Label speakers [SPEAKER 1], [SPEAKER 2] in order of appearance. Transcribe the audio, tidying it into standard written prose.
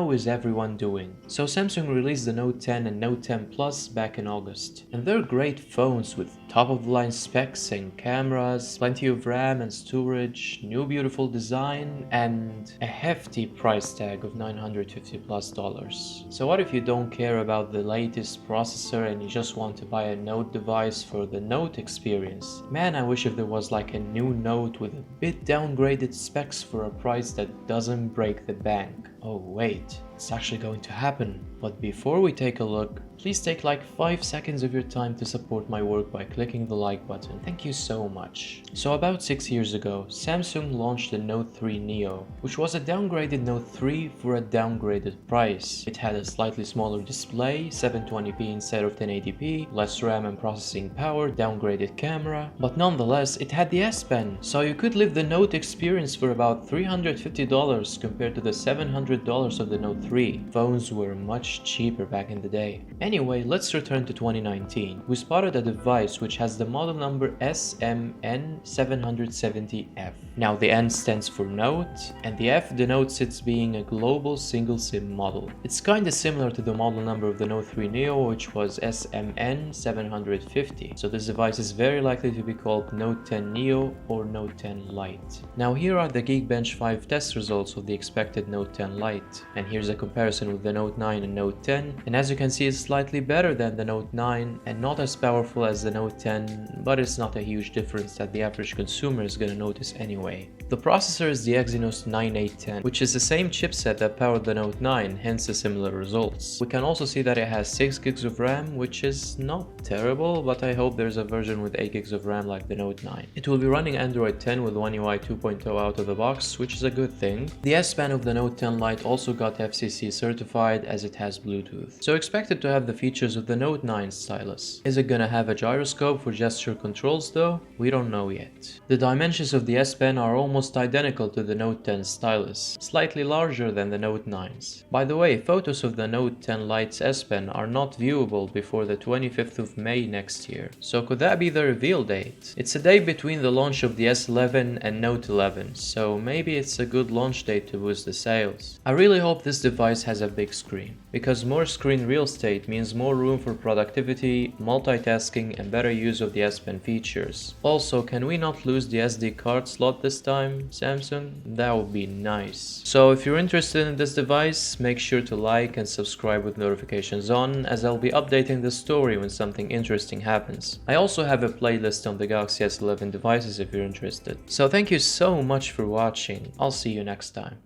[SPEAKER 1] now is everyone doing? So Samsung released the Note 10 and Note 10 Plus back in August, and they're great phones with top-of-the-line specs and cameras, plenty of RAM and storage, new beautiful design, and a hefty price tag of $950+. So what if you don't care about the latest processor and you just want to buy a Note device for the Note experience? Man, I wish if there was like a new Note with a bit downgraded specs for a price that doesn't break the bank. Oh wait, it's actually going to happen. But before we take a look, please take like 5 seconds of your time to support my work by clicking the like button. Thank you so much. So about 6 years ago, Samsung launched the Note 3 Neo, which was a downgraded Note 3 for a downgraded price. It had a slightly smaller display, 720p instead of 1080p, less RAM and processing power, downgraded camera, but nonetheless it had the S Pen, so you could live the Note experience for about $350 compared to the $700 of the Note 3. Phones were much cheaper back in the day. Anyway, let's return to 2019. We spotted a device which has the model number SMN770F. Now the N stands for Note, and the F denotes its being a global single SIM model. It's kinda similar to the model number of the Note 3 Neo, which was SMN750. So this device is very likely to be called Note 10 Neo or Note 10 Lite. Now here are the Geekbench 5 test results of the expected Note 10 Lite, and here's a comparison with the Note 9 and Note 10, and as you can see it's slightly better than the Note 9 and not as powerful as the Note 10, but it's not a huge difference that the average consumer is gonna notice anyway. The processor is the Exynos 9810, which is the same chipset that powered the Note 9, hence the similar results. We can also see that it has 6 gigs of RAM, which is not terrible, but I hope there's a version with 8 gigs of RAM like the Note 9. It will be running Android 10 with One UI 2.0 out of the box, which is a good thing. The S Pen of the Note 10 Lite also got FCC certified as it has Bluetooth, so expect it to have the features of the Note 9 stylus. Is it gonna have a gyroscope for gesture controls though? We don't know yet. The dimensions of the S Pen are almost identical to the Note 10 stylus, slightly larger than the Note 9's. By the way, photos of the Note 10 Lite's S Pen are not viewable before the 25th of May next year. So could that be the reveal date? It's a day between the launch of the S11 and Note 11, so maybe it's a good launch date to boost the sales. I really hope this device has a big screen, because more screen real estate means more room for productivity, multitasking, and better use of the S Pen features. Also, can we not lose the SD card slot this time, Samsung? That would be nice. So if you're interested in this device, make sure to like and subscribe with notifications on, as I'll be updating the story when something interesting happens. I also have a playlist on the Galaxy S11 devices if you're interested. So thank you so much for watching. I'll see you next time.